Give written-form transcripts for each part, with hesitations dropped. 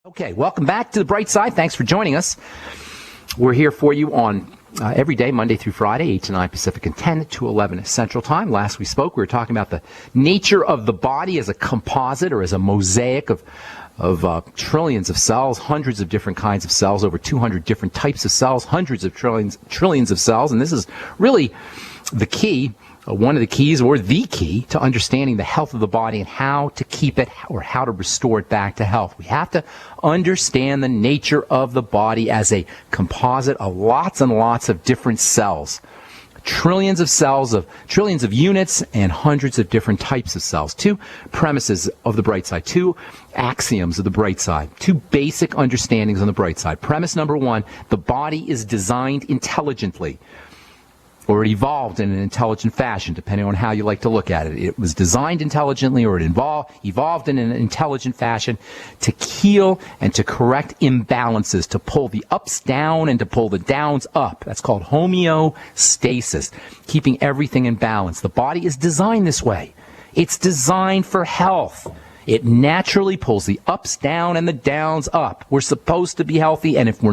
Okay, welcome back to The Bright Side. Thanks for joining us. We're here for you on every day, Monday through Friday, 8 to 9 Pacific and 10 to 11 Central Time. Last we spoke, we were talking about the nature of the body as a composite or as a mosaic of trillions of cells, hundreds of different kinds of cells, over 200 different types of cells, hundreds of trillions of cells. And this is really the key, one of the keys or the key to understanding the health of the body and how to keep it or how to restore it back to health. We have to understand the nature of the body as a composite of lots and lots of different cells. Trillions of cells, of trillions of units, and hundreds of different types of cells. Two premises of the bright side, two axioms of the bright side, two basic understandings on the bright side. Premise number one, the body is designed intelligently, or it evolved in an intelligent fashion, depending on how you like to look at it. It was designed intelligently, or it evolved in an intelligent fashion to heal and to correct imbalances, to pull the ups down and to pull the downs up. That's called homoeostasis, keeping everything in balance. The body is designed this way. It's designed for health. It naturally pulls the ups down and the downs up. We're supposed to be healthy, and if we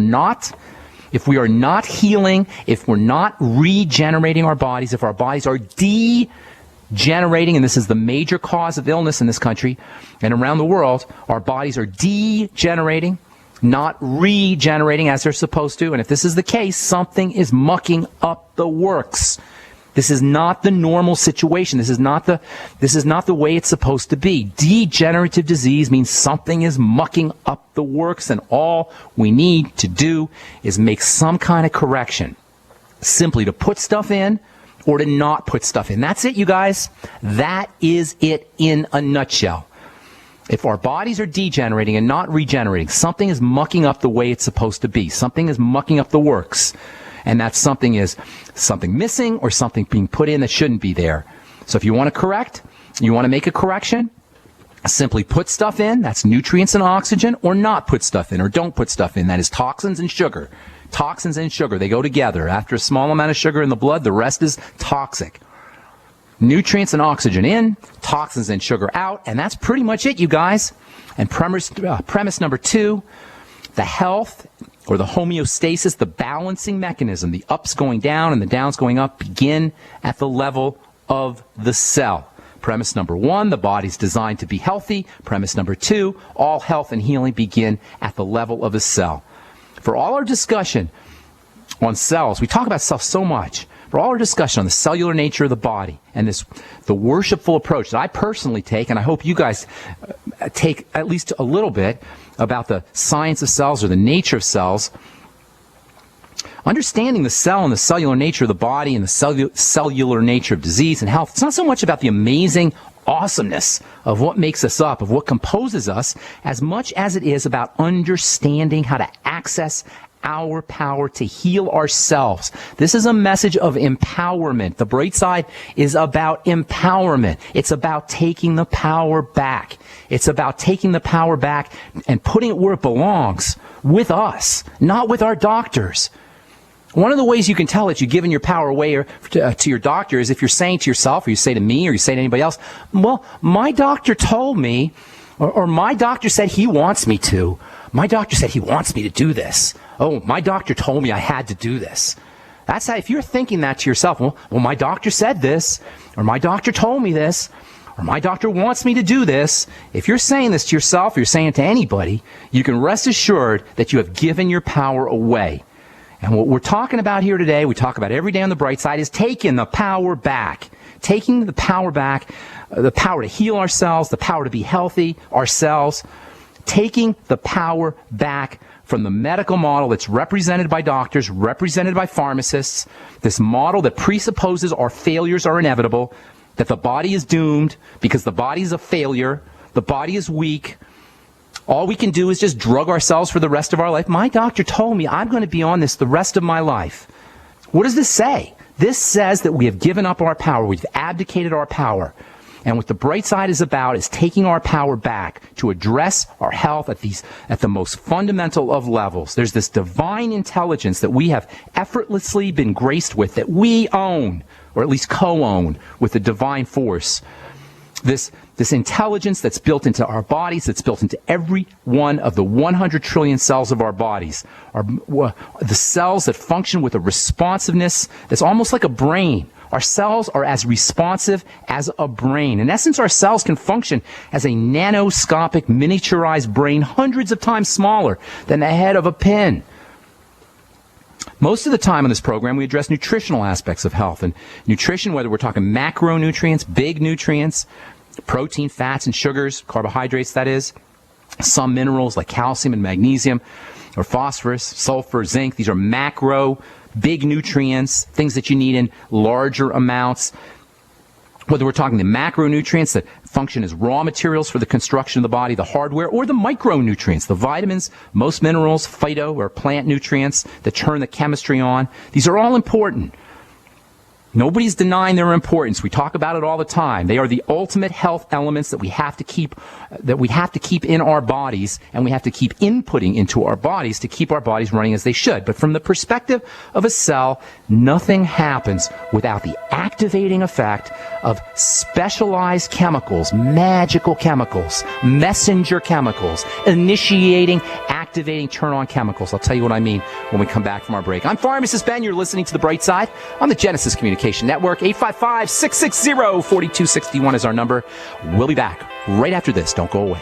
are not healing, if we're not regenerating our bodies, if our bodies are degenerating, and this is the major cause of illness in this country and around the world, our bodies are degenerating, not regenerating as they're supposed to. And if this is the case, something is mucking up the works. This is not the normal situation. This is not the way it's supposed to be. Degenerative disease means something is mucking up the works, and all we need to do is make some kind of correction. Simply to put stuff in or to not put stuff in. That's it, you guys. That is it in a nutshell. If our bodies are degenerating and not regenerating, something is mucking up the way it's supposed to be. Something is mucking up the works. And that something is something missing or something being put in that shouldn't be there. So if you want to correct, you want to make a correction, simply put stuff in, that's nutrients and oxygen, or not put stuff in, or don't put stuff in, that is toxins and sugar. Toxins and sugar, they go together. After a small amount of sugar in the blood, the rest is toxic. Nutrients and oxygen in, toxins and sugar out, and that's pretty much it, you guys. And premise number two, the health or the homeostasis, the balancing mechanism, the ups going down and the downs going up, begin at the level of the cell. Premise number one, the body's designed to be healthy. Premise number two, all health and healing begin at the level of a cell. For all our discussion on cells, we talk about cells so much. For all our discussion on the cellular nature of the body and the worshipful approach that I personally take, and I hope you guys take at least a little bit about the science of cells or the nature of cells, understanding the cell and the cellular nature of the body and the cellular nature of disease and health, it's not so much about the amazing awesomeness of what makes us up, of what composes us, as much as it is about understanding how to access our power to heal ourselves. This is a message of empowerment. The bright side is about empowerment. It's about taking the power back. It's about taking the power back and putting it where it belongs, with us, not with our doctors. One of the ways you can tell that you've given your power away to your doctor is if you're saying to yourself, or you say to me, or you say to anybody else, well, my doctor told me, or my doctor said he wants me to. My doctor said he wants me to do this. Oh, my doctor told me I had to do this. That's how, if you're thinking that to yourself, well, my doctor said this, or my doctor told me this, or my doctor wants me to do this. If you're saying this to yourself, or you're saying it to anybody, you can rest assured that you have given your power away. And what we're talking about here today, we talk about every day on the bright side, is taking the power back. Taking the power back, the power to heal ourselves, the power to be healthy ourselves, taking the power back from the medical model that's represented by doctors, represented by pharmacists, this model that presupposes our failures are inevitable, that the body is doomed because the body is a failure, the body is weak, all we can do is just drug ourselves for the rest of our life. My doctor told me I'm going to be on this the rest of my life. What does this say? This says that we have given up our power, we've abdicated our power. And what the bright side is about is taking our power back to address our health at the most fundamental of levels. There's this divine intelligence that we have effortlessly been graced with, that we own, or at least co-own with the divine force. this intelligence that's built into our bodies, that's built into every one of the 100 trillion cells of our bodies, are the cells that function with a responsiveness that's almost like a brain. Our cells are as responsive as a brain. In essence, our cells can function as a nanoscopic, miniaturized brain, hundreds of times smaller than the head of a pin. Most of the time on this program, we address nutritional aspects of health. And nutrition, whether we're talking macronutrients, big nutrients, protein, fats, and sugars, carbohydrates, that is, some minerals like calcium and magnesium, or phosphorus, sulfur, zinc. These are macro, big nutrients, things that you need in larger amounts. Whether we're talking the macronutrients that function as raw materials for the construction of the body, the hardware, or the micronutrients, the vitamins, most minerals, phyto or plant nutrients that turn the chemistry on. These are all important. Nobody's denying their importance. We talk about it all the time. They are the ultimate health elements that we have to keep in our bodies, and we have to keep inputting into our bodies to keep our bodies running as they should. But from the perspective of a cell, nothing happens without the activating effect of specialized chemicals, magical chemicals, messenger chemicals, initiating, activating, turn-on chemicals. I'll tell you what I mean when we come back from our break. I'm Pharmacist Ben. You're listening to The Bright Side on the Genesis Communication Network. 855-660-4261 is our number. We'll be back right after this. Don't go away.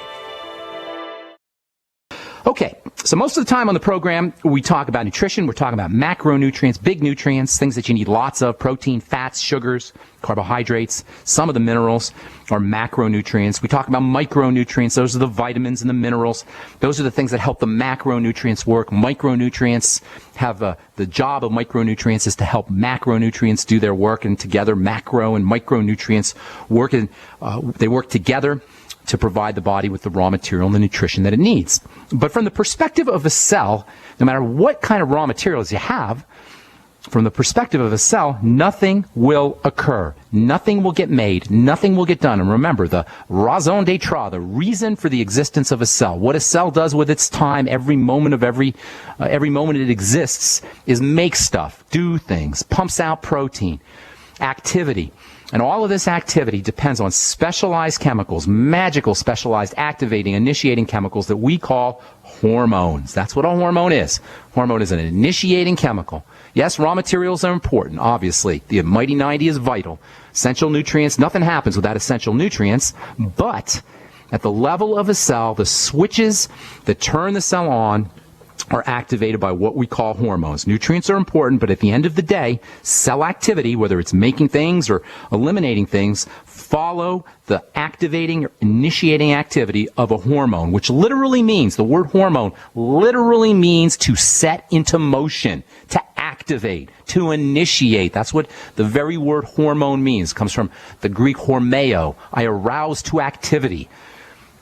Okay, so most of the time on the program, we talk about nutrition. We're talking about macronutrients, big nutrients, things that you need lots of, protein, fats, sugars, carbohydrates. Some of the minerals are macronutrients. We talk about micronutrients. Those are the vitamins and the minerals. Those are the things that help the macronutrients work. Micronutrients have the job of micronutrients is to help macronutrients do their work, and together macro and micronutrients work, and they work together to provide the body with the raw material and the nutrition that it needs. But from the perspective of a cell, no matter what kind of raw materials you have, from the perspective of a cell, nothing will occur. Nothing will get made. Nothing will get done. And remember, the raison d'etre, the reason for the existence of a cell, what a cell does with its time, every moment it exists, is make stuff, do things, pumps out protein, activity. And all of this activity depends on specialized chemicals, magical specialized activating, initiating chemicals that we call hormones. That's what a hormone is. Hormone is an initiating chemical. Yes, raw materials are important, obviously. The mighty 90 is vital. Essential nutrients, nothing happens without essential nutrients. But at the level of a cell, the switches that turn the cell on are activated by what we call hormones. Nutrients are important, but at the end of the day, cell activity, whether it's making things or eliminating things, follow the activating or initiating activity of a hormone, which literally means, the word hormone literally means to set into motion, to activate, to initiate. That's what the very word hormone means. It comes from the Greek hormeo, I arouse to activity.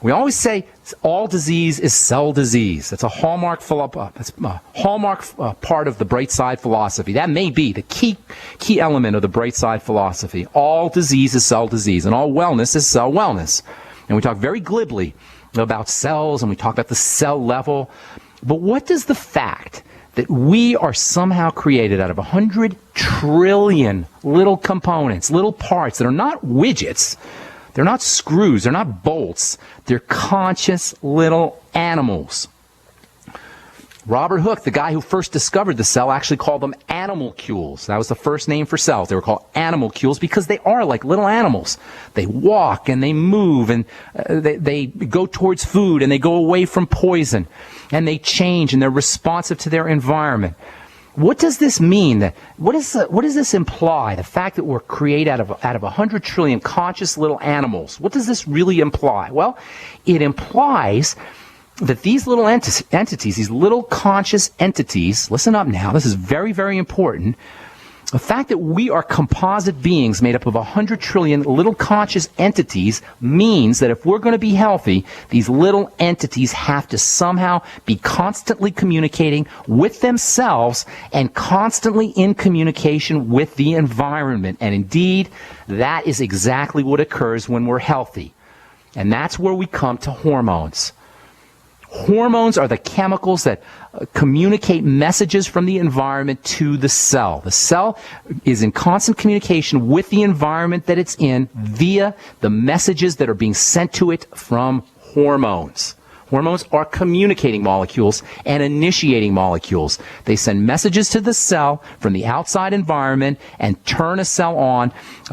We always say all disease is cell disease. That's a hallmark part of the Bright Side philosophy. That may be the key element of the Bright Side philosophy. All disease is cell disease, and all wellness is cell wellness. And we talk very glibly about cells, and we talk about the cell level. But what does the fact that we are somehow created out of 100 trillion little components, little parts that are not widgets, they're not screws, they're not bolts, they're conscious little animals. Robert Hooke, the guy who first discovered the cell, actually called them animalcules. That was the first name for cells. They were called animalcules because they are like little animals. They walk and they move, and they go towards food, and they go away from poison, and they change, and they're responsive to their environment. What does this mean? What does this imply? The fact that we're created out of 100 trillion conscious little animals. What does this really imply? Well, it implies that these little entities, these little conscious entities, listen up now, this is very, very important. The fact that we are composite beings made up of 100 trillion little conscious entities means that if we're going to be healthy, these little entities have to somehow be constantly communicating with themselves and constantly in communication with the environment. And indeed, that is exactly what occurs when we're healthy. And that's where we come to hormones. Hormones are the chemicals that communicate messages from the environment to the cell. The cell is in constant communication with the environment that it's in via the messages that are being sent to it from hormones. Hormones are communicating molecules and initiating molecules. They send messages to the cell from the outside environment and turn a cell on,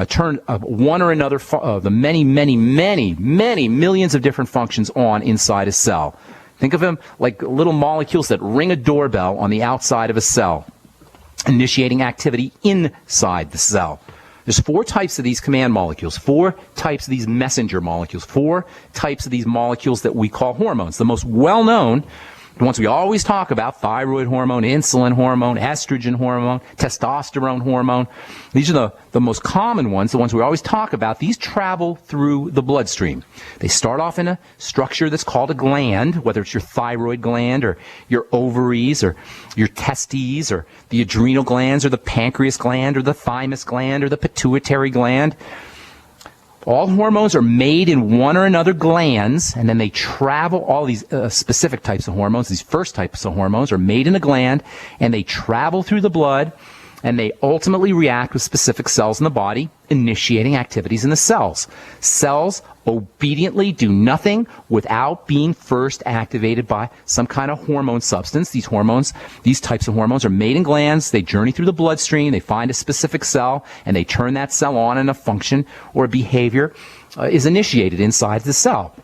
turn one or another of the many millions of different functions on inside a cell. Think of them like little molecules that ring a doorbell on the outside of a cell, initiating activity inside the cell. There's 4 types of these command molecules, 4 types of these messenger molecules, 4 types of these molecules that we call hormones. The most well-known, the ones we always talk about, thyroid hormone, insulin hormone, estrogen hormone, testosterone hormone. These are the most common ones, the ones we always talk about. These travel through the bloodstream. They start off in a structure that's called a gland, whether it's your thyroid gland or your ovaries or your testes or the adrenal glands or the pancreas gland or the thymus gland or the pituitary gland. All hormones are made in one or another glands, and then they travel, all these specific types of hormones, these first types of hormones are made in a gland, and they travel through the blood, and they ultimately react with specific cells in the body, initiating activities in the cells. Cells obediently do nothing without being first activated by some kind of hormone substance. These hormones, these types of hormones are made in glands, they journey through the bloodstream, they find a specific cell, and they turn that cell on, and a function or a behavior is initiated inside the cell.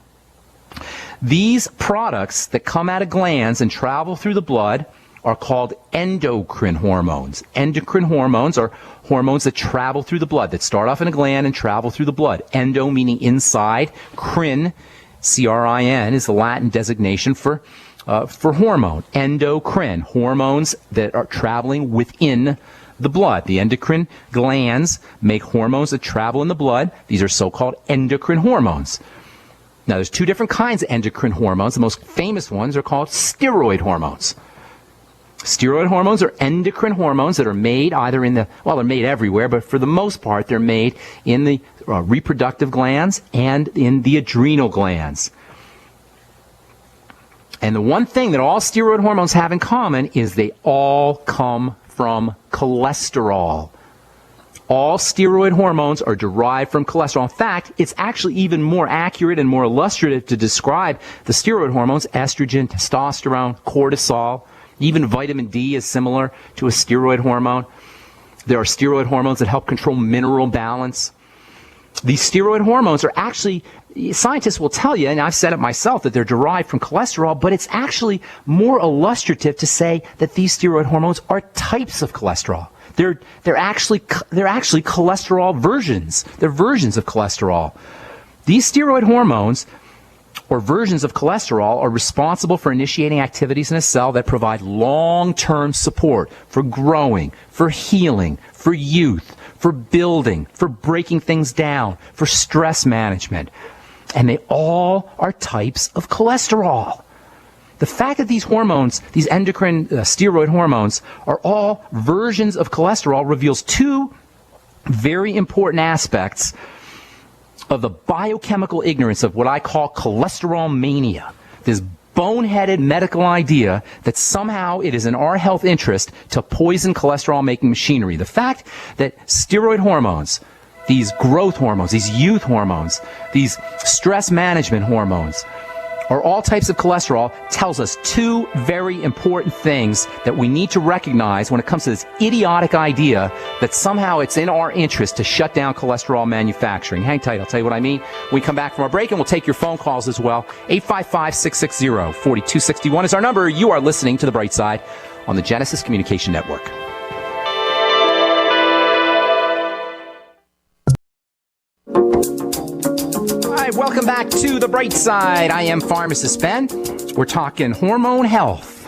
These products that come out of glands and travel through the blood are called endocrine hormones. Endocrine hormones are hormones that travel through the blood, that start off in a gland and travel through the blood. Endo meaning inside, crin, C-R-I-N, is the Latin designation for hormone. Endocrine, hormones that are traveling within the blood. The endocrine glands make hormones that travel in the blood. These are so-called endocrine hormones. Now, there's 2 different kinds of endocrine hormones. The most famous ones are called steroid hormones. Steroid hormones are endocrine hormones that are made either in they're made everywhere, but for the most part, they're made in the reproductive glands and in the adrenal glands. And the one thing that all steroid hormones have in common is they all come from cholesterol. All steroid hormones are derived from cholesterol. In fact, it's actually even more accurate and more illustrative to describe the steroid hormones, estrogen, testosterone, cortisol. Even vitamin D is similar to a steroid hormone. There are steroid hormones that help control mineral balance. These steroid hormones are actually, scientists will tell you, and I've said it myself, that they're derived from cholesterol, but it's actually more illustrative to say that these steroid hormones are types of cholesterol. They're actually cholesterol versions. They're versions of cholesterol. These steroid hormones, or versions of cholesterol, are responsible for initiating activities in a cell that provide long-term support for growing, for healing, for youth, for building, for breaking things down, for stress management. And they all are types of cholesterol. The fact that these hormones, these endocrine steroid hormones, are all versions of cholesterol reveals 2 very important aspects of the biochemical ignorance of what I call cholesterol mania. This boneheaded medical idea that somehow it is in our health interest to poison cholesterol-making machinery. The fact that steroid hormones, these growth hormones, these youth hormones, these stress management hormones, are all types of cholesterol tells us 2 very important things that we need to recognize when it comes to this idiotic idea that somehow it's in our interest to shut down cholesterol manufacturing. Hang tight, I'll tell you what I mean. When we come back from our break, and we'll take your phone calls as well. 855-660-4261 is our number. You are listening to The Bright Side on the Genesis Communication Network. Welcome back to The Bright Side. I am Pharmacist Ben. We're talking hormone health.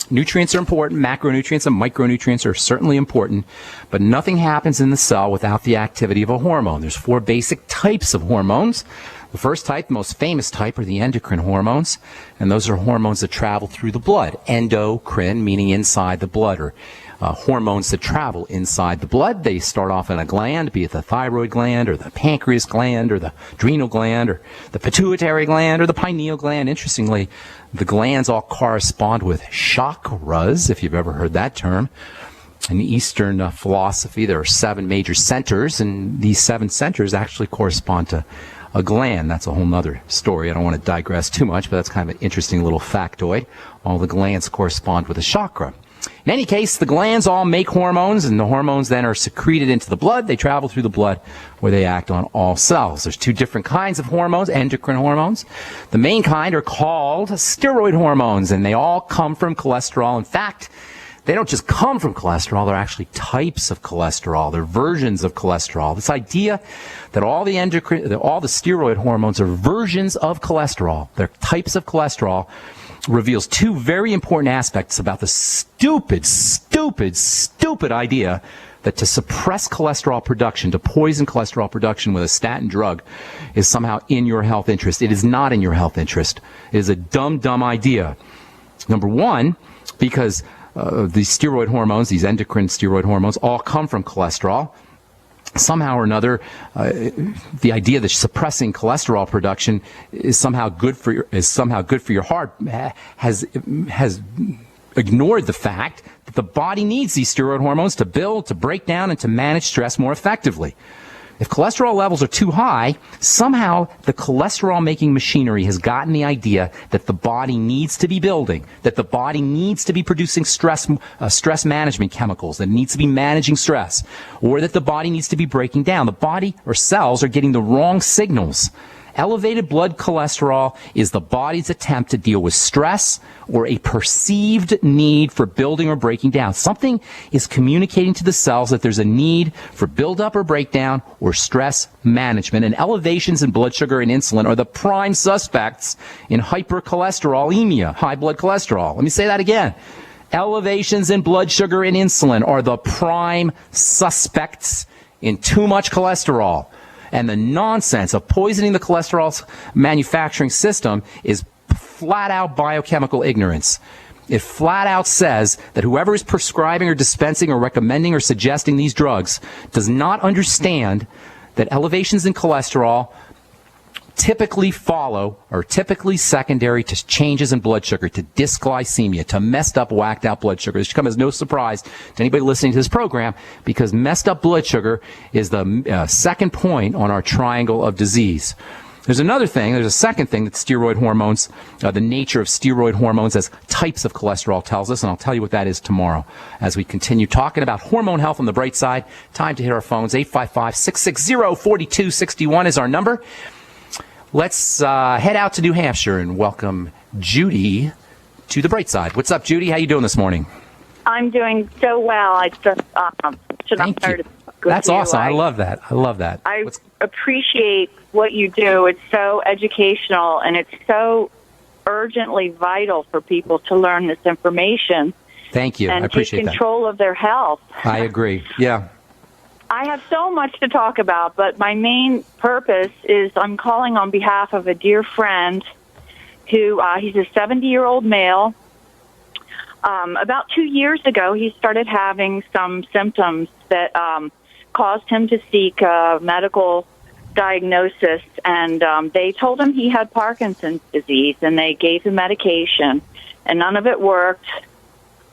Nutrients are important. Macronutrients and micronutrients are certainly important, but nothing happens in the cell without the activity of a hormone. There's 4 basic types of hormones. The first type, the most famous type, are the endocrine hormones, and those are hormones that travel through the blood. Endocrine, meaning inside the blood, or hormones that travel inside the blood. They start off in a gland, be it the thyroid gland or the pancreas gland or the adrenal gland or the pituitary gland or the pineal gland. Interestingly, the glands all correspond with chakras, if you've ever heard that term. In Eastern philosophy, there are 7 major centers, and these 7 centers actually correspond to a gland. That's a whole nother story. I don't want to digress too much, but that's kind of an interesting little factoid. All the glands correspond with a chakra. In any case, the glands all make hormones, and the hormones then are secreted into the blood. They travel through the blood where they act on all cells. There's 2 different kinds of hormones, endocrine hormones. The main kind are called steroid hormones, and they all come from cholesterol. In fact, they don't just come from cholesterol, they're actually types of cholesterol. They're versions of cholesterol. This idea that all the steroid hormones are versions of cholesterol, they're types of cholesterol, reveals 2 very important aspects about the stupid idea that to suppress cholesterol production, to poison cholesterol production with a statin drug is somehow in your health interest. It is not in your health interest. It is a dumb idea. Number one, because these steroid hormones, these endocrine steroid hormones, all come from cholesterol. Somehow or another, the idea that suppressing cholesterol production is somehow good for your heart has ignored the fact that the body needs these steroid hormones to build, to break down, and to manage stress more effectively. If cholesterol levels are too high, somehow the cholesterol-making machinery has gotten the idea that the body needs to be building, that the body needs to be producing stress management chemicals, that it needs to be managing stress, or that the body needs to be breaking down. The body or cells are getting the wrong signals. Elevated blood cholesterol is the body's attempt to deal with stress or a perceived need for building or breaking down. Something is communicating to the cells that there's a need for buildup or breakdown or stress management. And elevations in blood sugar and insulin are the prime suspects in hypercholesterolemia, high blood cholesterol. Let me say that again. Elevations in blood sugar and insulin are the prime suspects in too much cholesterol. And the nonsense of poisoning the cholesterol manufacturing system is flat out biochemical ignorance. It flat out says that whoever is prescribing or dispensing or recommending or suggesting these drugs does not understand that elevations in cholesterol typically follow or typically secondary to changes in blood sugar, to dysglycemia, to messed up, whacked out blood sugar. This should come as no surprise to anybody listening to this program, because messed up blood sugar is the second point on our triangle of disease. There's a second thing that steroid hormones, the nature of steroid hormones as types of cholesterol tells us, and I'll tell you what that is tomorrow as we continue talking about hormone health on the bright side. Time to hit our phones. 855-660-4261 is our number. Let's head out to New Hampshire and welcome Judy to the bright side. What's up, Judy? How you doing this morning? I'm doing so well. I just Thank you. That's awesome. I love that. I appreciate what you do. It's so educational, and it's so urgently vital for people to learn this information. Thank you. I appreciate that. And take control of their health. I agree. Yeah. I have so much to talk about, but my main purpose is I'm calling on behalf of a dear friend who, he's a 70-year-old male. About 2 years ago, he started having some symptoms that caused him to seek a medical diagnosis, and they told him he had Parkinson's disease, and they gave him medication, and none of it worked.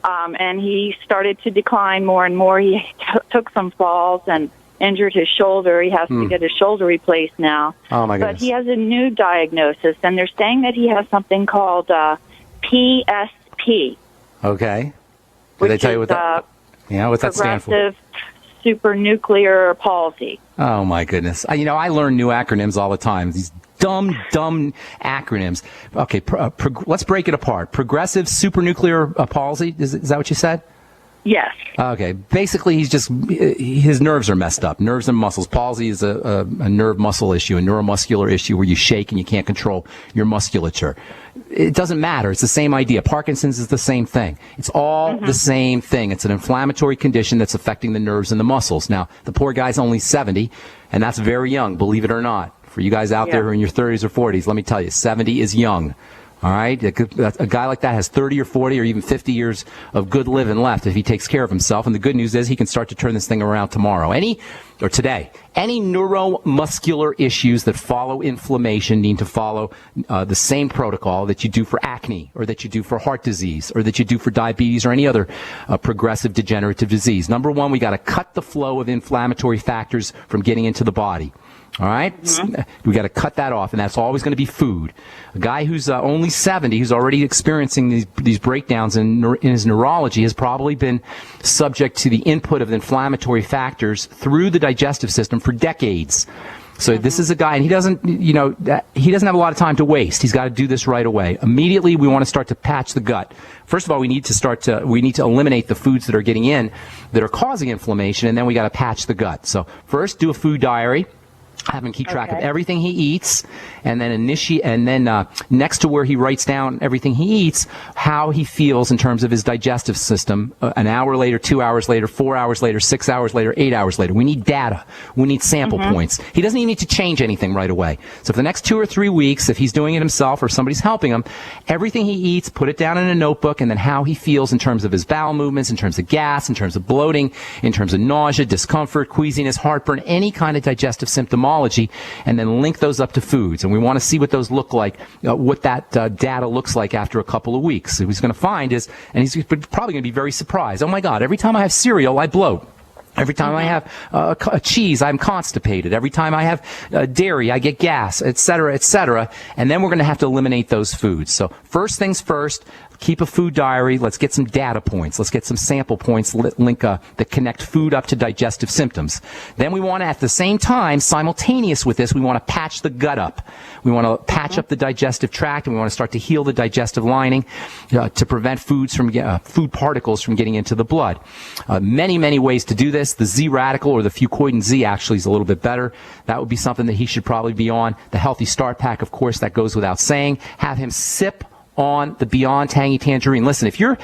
And he started to decline more and more. He took some falls and injured his shoulder. He has to get his shoulder replaced now. Oh, my goodness. But he has a new diagnosis, and they're saying that he has something called PSP. Okay. Did they tell you what that? What's that stand for? Progressive supranuclear palsy. Oh, my goodness. I learn new acronyms all the time. These dumb acronyms. Okay, let's break it apart. Progressive supranuclear palsy, is that what you said? Yes. Okay, basically his nerves are messed up, nerves and muscles. Palsy is a nerve muscle issue, a neuromuscular issue where you shake and you can't control your musculature. It doesn't matter. It's the same idea. Parkinson's is the same thing. It's all the same thing. It's an inflammatory condition that's affecting the nerves and the muscles. Now, the poor guy's only 70, and that's very young, believe it or not. For you guys out there who are in your 30s or 40s, let me tell you, 70 is young. All right, a guy like that has 30 or 40 or even 50 years of good living left if he takes care of himself. And the good news is he can start to turn this thing around tomorrow. Today. Any neuromuscular issues that follow inflammation need to follow the same protocol that you do for acne, or that you do for heart disease, or that you do for diabetes or any other progressive degenerative disease. Number one, we got to cut the flow of inflammatory factors from getting into the body. All right? Mm-hmm. We got to cut that off, and that's always going to be food. A guy who's only 70, who's already experiencing these breakdowns in his neurology, has probably been subject to the input of inflammatory factors through the digestive system for decades. So this is a guy, and he doesn't have a lot of time to waste. He's got to do this right away. Immediately, we want to start to patch the gut. First of all, we need to eliminate the foods that are getting in that are causing inflammation, and then we got to patch the gut. So first, do a food diary. Have him keep track of everything he eats, and then next to where he writes down everything he eats, how he feels in terms of his digestive system, an hour later, 2 hours later, 4 hours later, 6 hours later, 8 hours later. We need data. We need sample points. He doesn't even need to change anything right away. So for the next 2 or 3 weeks, if he's doing it himself or somebody's helping him, everything he eats, put it down in a notebook, and then how he feels in terms of his bowel movements, in terms of gas, in terms of bloating, in terms of nausea, discomfort, queasiness, heartburn, any kind of digestive symptomology, and then link those up to foods. And we want to see what those look like, what that data looks like after a couple of weeks. So what he's going to find is, and he's probably going to be very surprised, oh my God, every time I have cereal, I bloat. Every time I have a cheese, I'm constipated. Every time I have dairy, I get gas, et cetera, et cetera. And then we're going to have to eliminate those foods. So first things first, keep a food diary. Let's get some data points. Let's get some sample points that connect food up to digestive symptoms. Then we want to, at the same time, simultaneous with this, we want to patch the gut up. We want to patch up the digestive tract, and we want to start to heal the digestive lining to prevent food particles from getting into the blood. Many, many ways to do this. The Z radical, or the Fuchs Z, actually is a little bit better. That would be something that he should probably be on. The Healthy Start Pack, of course, that goes without saying. Have him sip on the Beyond Tangy Tangerine. Listen, if you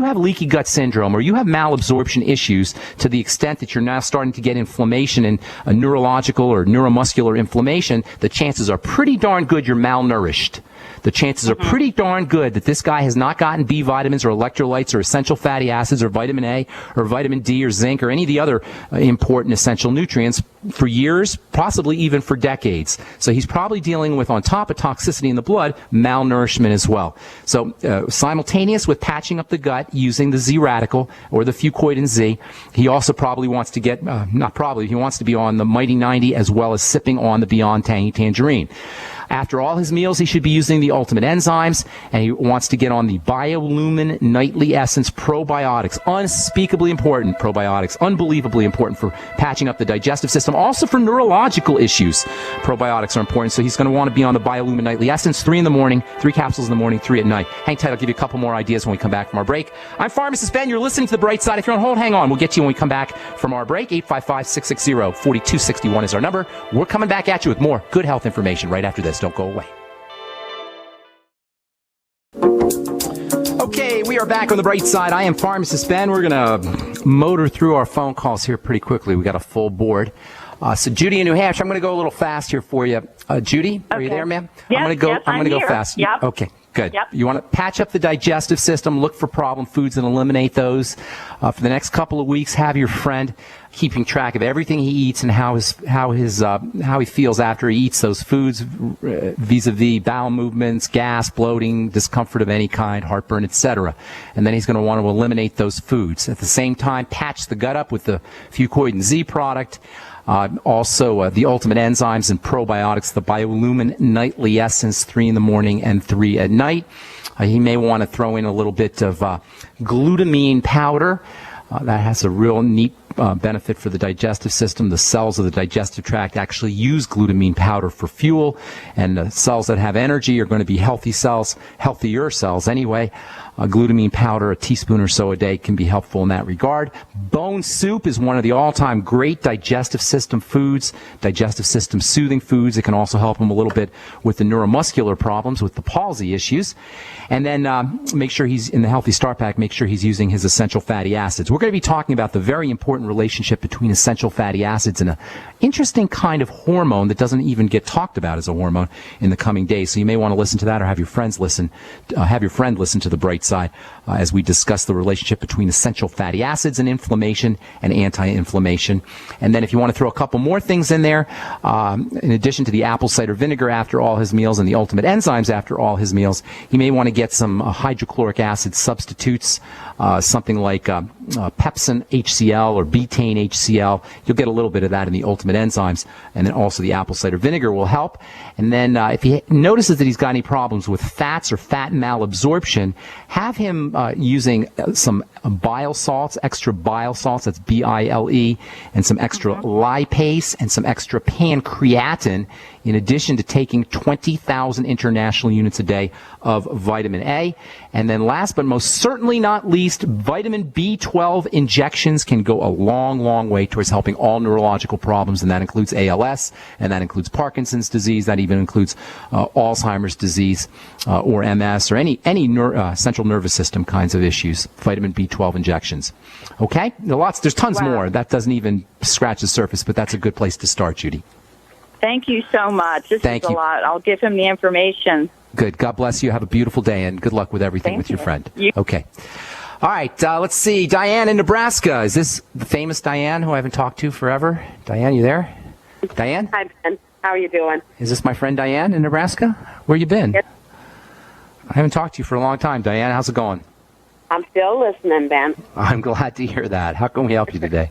have leaky gut syndrome, or you have malabsorption issues to the extent that you're now starting to get inflammation and a neurological or neuromuscular inflammation, the chances are pretty darn good you're malnourished. The chances are pretty darn good that this guy has not gotten B vitamins or electrolytes or essential fatty acids or vitamin A or vitamin D or zinc or any of the other important essential nutrients for years, possibly even for decades. So he's probably dealing with, on top of toxicity in the blood, malnourishment as well. So simultaneous with patching up the gut using the Z radical or the Fuchs Z, he also probably wants to get, he wants to be on the Mighty 90 as well as sipping on the Beyond Tangy Tangerine. After all his meals, he should be using the Ultimate Enzymes, and he wants to get on the Biolumin Nightly Essence Probiotics. Unspeakably important probiotics. Unbelievably important for patching up the digestive system. Also for neurological issues, probiotics are important. So he's going to want to be on the Biolumin Nightly Essence, 3 in the morning, 3 capsules in the morning, 3 at night. Hang tight, I'll give you a couple more ideas when we come back from our break. I'm Pharmacist Ben. You're listening to The Bright Side. If you're on hold, hang on. We'll get to you when we come back from our break. 855-660-4261 is our number. We're coming back at you with more good health information right after this. Don't go away. Okay, we are back on The Bright Side. I am Pharmacist Ben. We're going to motor through our phone calls here pretty quickly. We got a full board. So Judy in New Hampshire, I'm going to go a little fast here for you. Judy, are you there, ma'am? Yes, I'm going to go fast. Yep. Okay. Good. Yep. You want to patch up the digestive system, look for problem foods and eliminate those. For the next couple of weeks, have your friend keeping track of everything he eats and how he feels after he eats those foods, vis-a-vis bowel movements, gas, bloating, discomfort of any kind, heartburn, etc. And then he's going to want to eliminate those foods. At the same time, patch the gut up with the Fuchs Z product. Also, the Ultimate Enzymes and Probiotics, the Biolumin Nightly Essence, 3 in the morning and 3 at night. He may want to throw in a little bit of glutamine powder. That has a real neat benefit for the digestive system. The cells of the digestive tract actually use glutamine powder for fuel, and the cells that have energy are going to be healthy cells, healthier cells anyway. Glutamine powder, a teaspoon or so a day, can be helpful in that regard. Bone soup is one of the all-time great digestive system foods, digestive system soothing foods. It can also help him a little bit with the neuromuscular problems, with the palsy issues. And then make sure he's in the Healthy Start Pack, make sure he's using his essential fatty acids. We're going to be talking about the very important relationship between essential fatty acids and an interesting kind of hormone that doesn't even get talked about as a hormone in the coming days. So you may want to listen to that, or have your friends listen, have your friend listen to The Bright Side as we discuss the relationship between essential fatty acids and inflammation and anti-inflammation. And then if you want to throw a couple more things in there, in addition to the apple cider vinegar after all his meals and the ultimate enzymes after all his meals, he may want to get some hydrochloric acid substitutes, something like pepsin HCl or betaine HCl. You'll get a little bit of that in the ultimate enzymes, and then also the apple cider vinegar will help. And then if he notices that he's got any problems with fats or fat malabsorption, have him using some bile salts, extra bile salts, that's BILE, and some extra lipase and some extra pancreatin, in addition to taking 20,000 international units a day of vitamin A. And then last but most certainly not least, vitamin B12 injections can go a long, long way towards helping all neurological problems, and that includes ALS, and that includes Parkinson's disease, that even includes Alzheimer's disease or MS, or any central nervous system kinds of issues. Vitamin B12 injections. Okay? There's tons more. That doesn't even scratch the surface, but that's a good place to start, Judy. Thank you so much. This is a lot. I'll give him the information. Good. God bless you. Have a beautiful day, and good luck with everything with your friend. Okay. All right. Let's see. Dianne in Nebraska. Is this the famous Dianne who I haven't talked to forever? Dianne, you there? Dianne? Hi, Ben. How are you doing? Is this my friend Dianne in Nebraska? Where you been? Yes. I haven't talked to you for a long time. Dianne, how's it going? I'm still listening, Ben. I'm glad to hear that. How can we help you today?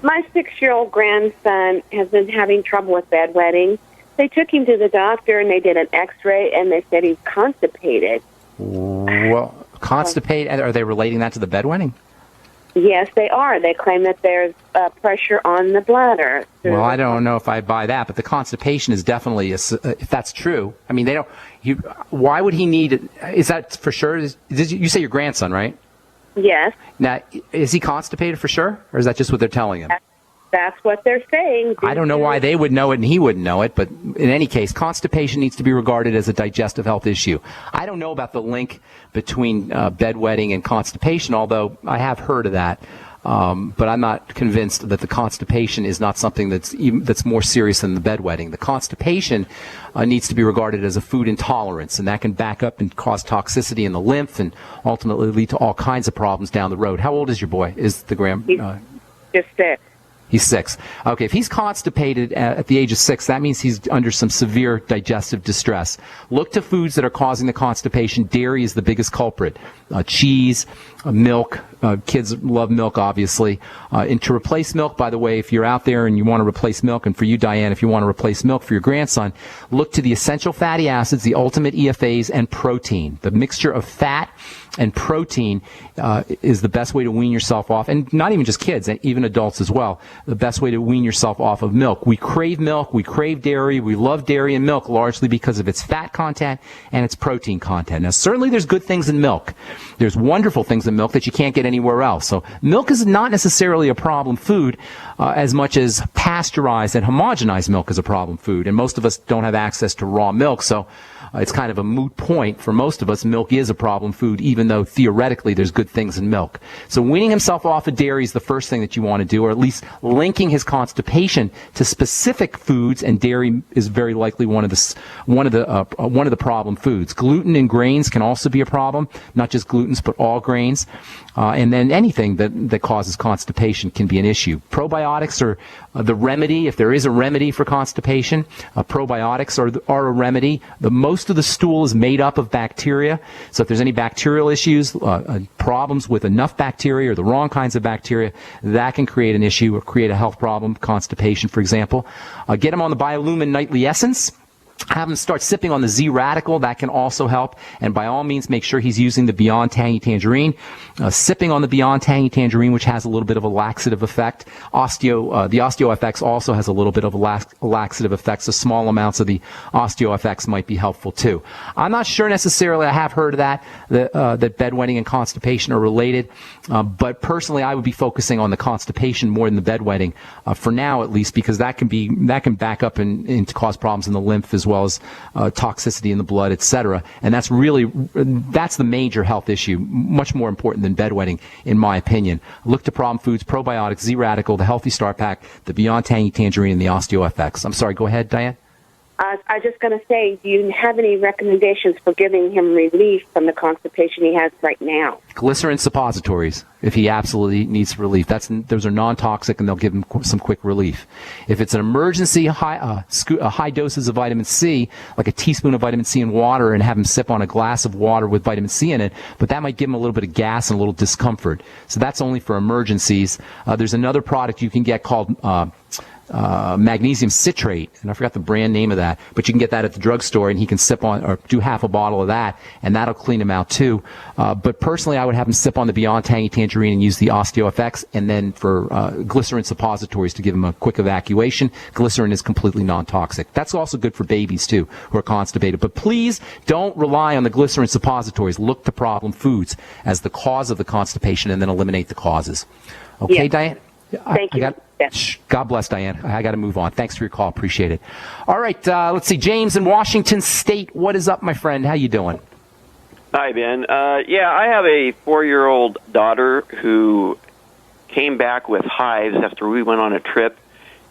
My 6-year-old grandson has been having trouble with bedwetting. They took him to the doctor, and they did an X-ray, and they said he's constipated. Well, constipated? Are they relating that to the bedwetting? Yes, they are. They claim that there's pressure on the bladder. Well, I don't know if I buy that, but the constipation is definitely, if that's true. I mean, why would he need it? Is that for sure? You say your grandson, right? Yes. Now, is he constipated for sure, or is that just what they're telling him? That's what they're saying. I don't know why they would know it and he wouldn't know it, but in any case, constipation needs to be regarded as a digestive health issue. I don't know about the link between bedwetting and constipation, although I have heard of that. But I'm not convinced that the constipation is not something that's more serious than the bedwetting. The constipation needs to be regarded as a food intolerance, and that can back up and cause toxicity in the lymph and ultimately lead to all kinds of problems down the road. How old is your boy? Is the He's just 6. He's 6. Okay, if he's constipated at the age of 6, that means he's under some severe digestive distress. Look to foods that are causing the constipation. Dairy is the biggest culprit. Cheese, milk. Kids love milk, obviously. And to replace milk, by the way, if you're out there and you want to replace milk, and for you, Dianne, if you want to replace milk for your grandson, look to the essential fatty acids, the ultimate EFAs, and protein. The mixture of fat and protein is the best way to wean yourself off, and not even just kids, even adults as well, the best way to wean yourself off of milk. We crave milk, we crave dairy, we love dairy and milk largely because of its fat content and its protein content. Now, certainly there's good things in milk. There's wonderful things in milk that you can't get anywhere else. So milk is not necessarily a problem food as much as pasteurized and homogenized milk is a problem food, and most of us don't have access to raw milk, so it's kind of a moot point for most of us. Milk is a problem food, even though theoretically there's good things in milk. So weaning himself off of dairy is the first thing that you want to do, or at least linking his constipation to specific foods, and dairy is very likely one of the problem foods. Gluten and grains can also be a problem, not just glutens, but all grains. And then anything that causes constipation can be an issue. Probiotics are the remedy, if there is a remedy for constipation. Probiotics are a remedy. Most of the stool is made up of bacteria, so if there's any bacterial issues, problems with enough bacteria or the wrong kinds of bacteria, that can create an issue or create a health problem, constipation, for example. Get them on the Biolumin Nightly Essence. Have him start sipping on the Z Radical. That can also help. And by all means, make sure he's using the Beyond Tangy Tangerine. Sipping on the Beyond Tangy Tangerine, which has a little bit of a laxative effect. The OsteoFX also has a little bit of a laxative effect, so small amounts of the OsteoFX might be helpful too. I'm not sure necessarily. I have heard of that bedwetting and constipation are related, but personally, I would be focusing on the constipation more than the bedwetting for now, at least, because that can back up and to cause problems in the lymph as well as toxicity in the blood, etc. And that's the major health issue, much more important than bedwetting, in my opinion. Look to Problem Foods, Probiotics, Z Radical, the Healthy Start Pack, the Beyond Tangy Tangerine, and the OsteoFX. I'm sorry, go ahead, Dianne. I was just going to say, do you have any recommendations for giving him relief from the constipation he has right now? Glycerin suppositories, if he absolutely needs relief. Those are non-toxic, and they'll give him some quick relief. If it's an emergency, high doses of vitamin C, like a teaspoon of vitamin C in water, and have him sip on a glass of water with vitamin C in it, but that might give him a little bit of gas and a little discomfort. So that's only for emergencies. There's another product you can get called magnesium citrate, and I forgot the brand name of that, but you can get that at the drugstore, and he can sip on or do half a bottle of that, and that'll clean him out too. But personally, I would have him sip on the Beyond Tangy Tangerine and use the OsteoFX, and then for glycerin suppositories to give him a quick evacuation. Glycerin is completely non-toxic. That's also good for babies too who are constipated. But please don't rely on the glycerin suppositories. Look to Problem Foods as the cause of the constipation, and then eliminate the causes. Okay, yes. Dianne? Thank you. God bless, Dianne. I got to move on. Thanks for your call. Appreciate it. All right, let's see. James in Washington State. What is up, my friend? How you doing? Hi, Ben. I have a 4-year-old daughter who came back with hives after we went on a trip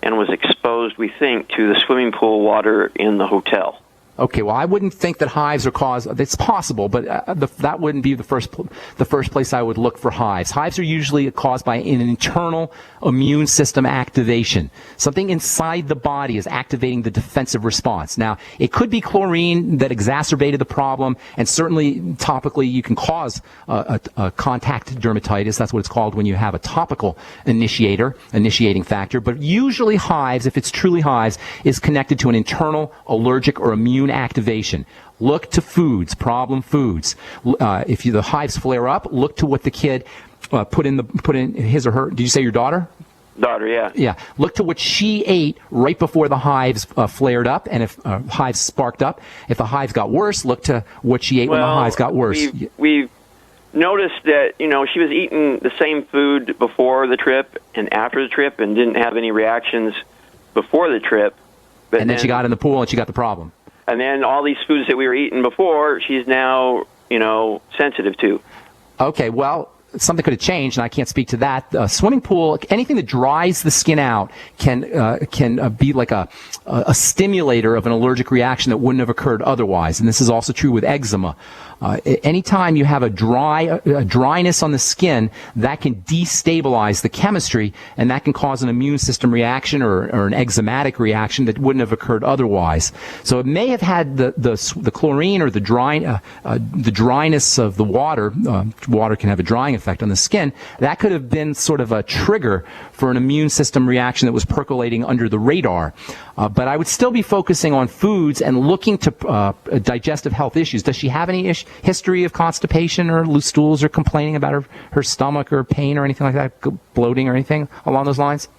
and was exposed, we think, to the swimming pool water in the hotel. Okay, well, I wouldn't think that hives are caused. It's possible, but that wouldn't be the first place I would look for hives. Hives are usually caused by an internal immune system activation. Something inside the body is activating the defensive response. Now, it could be chlorine that exacerbated the problem, and certainly topically you can cause a contact dermatitis. That's what it's called when you have a topical initiating factor. But usually hives, if it's truly hives, is connected to an internal allergic or immune activation. Look to foods, problem foods. If the hives flare up, look to what the kid put in his or her. Did you say your daughter? Daughter, yeah. Yeah. Look to what she ate right before the hives flared up, and if hives sparked up. If the hives got worse, look to what she ate when the hives got worse. We've noticed that she was eating the same food before the trip and after the trip, and didn't have any reactions before the trip. But and then she got in the pool and she got the problem. And then all these foods that we were eating before, she's now, sensitive to. Okay, well, something could have changed, and I can't speak to that. Swimming pool, anything that dries the skin out can be like a stimulator of an allergic reaction that wouldn't have occurred otherwise. And this is also true with eczema. Anytime you have a dryness on the skin, that can destabilize the chemistry, and that can cause an immune system reaction or an eczematic reaction that wouldn't have occurred otherwise. So it may have had the chlorine or the dryness of the water. Water can have a drying effect on the skin. That could have been sort of a trigger for an immune system reaction that was percolating under the radar. But I would still be focusing on foods and looking to digestive health issues. Does she have any history of constipation or loose stools or complaining about her stomach or pain or anything like that, bloating or anything along those lines?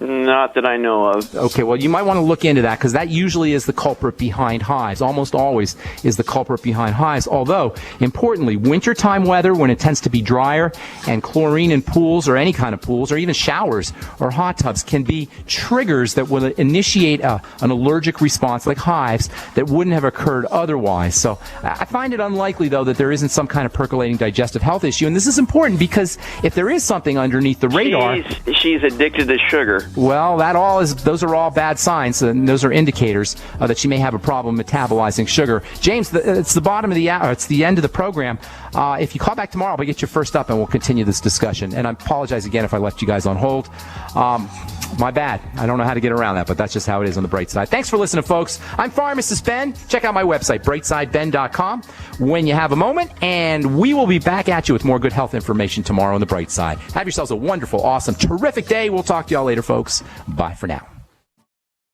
Not that I know of. Okay, well, you might want to look into that, because that usually is the culprit behind hives. Almost always is the culprit behind hives. Although, importantly, wintertime weather, when it tends to be drier, and chlorine in pools or any kind of pools, or even showers or hot tubs, can be triggers that will initiate an allergic response like hives that wouldn't have occurred otherwise. So I find it unlikely, though, that there isn't some kind of percolating digestive health issue. And this is important, because if there is something underneath the radar... She's addicted to sugar. Well, those are all bad signs, and those are indicators that she may have a problem metabolizing sugar. James, it's the bottom of the hour. It's the end of the program. If you call back tomorrow, I'll get you first up, and we'll continue this discussion. And I apologize again if I left you guys on hold. My bad. I don't know how to get around that, but that's just how it is on the bright side. Thanks for listening, folks. I'm Pharmacist Ben. Check out my website, brightsideben.com, when you have a moment, and we will be back at you with more good health information tomorrow on the bright side. Have yourselves a wonderful, awesome, terrific day. We'll talk to y'all later, folks. Bye for now.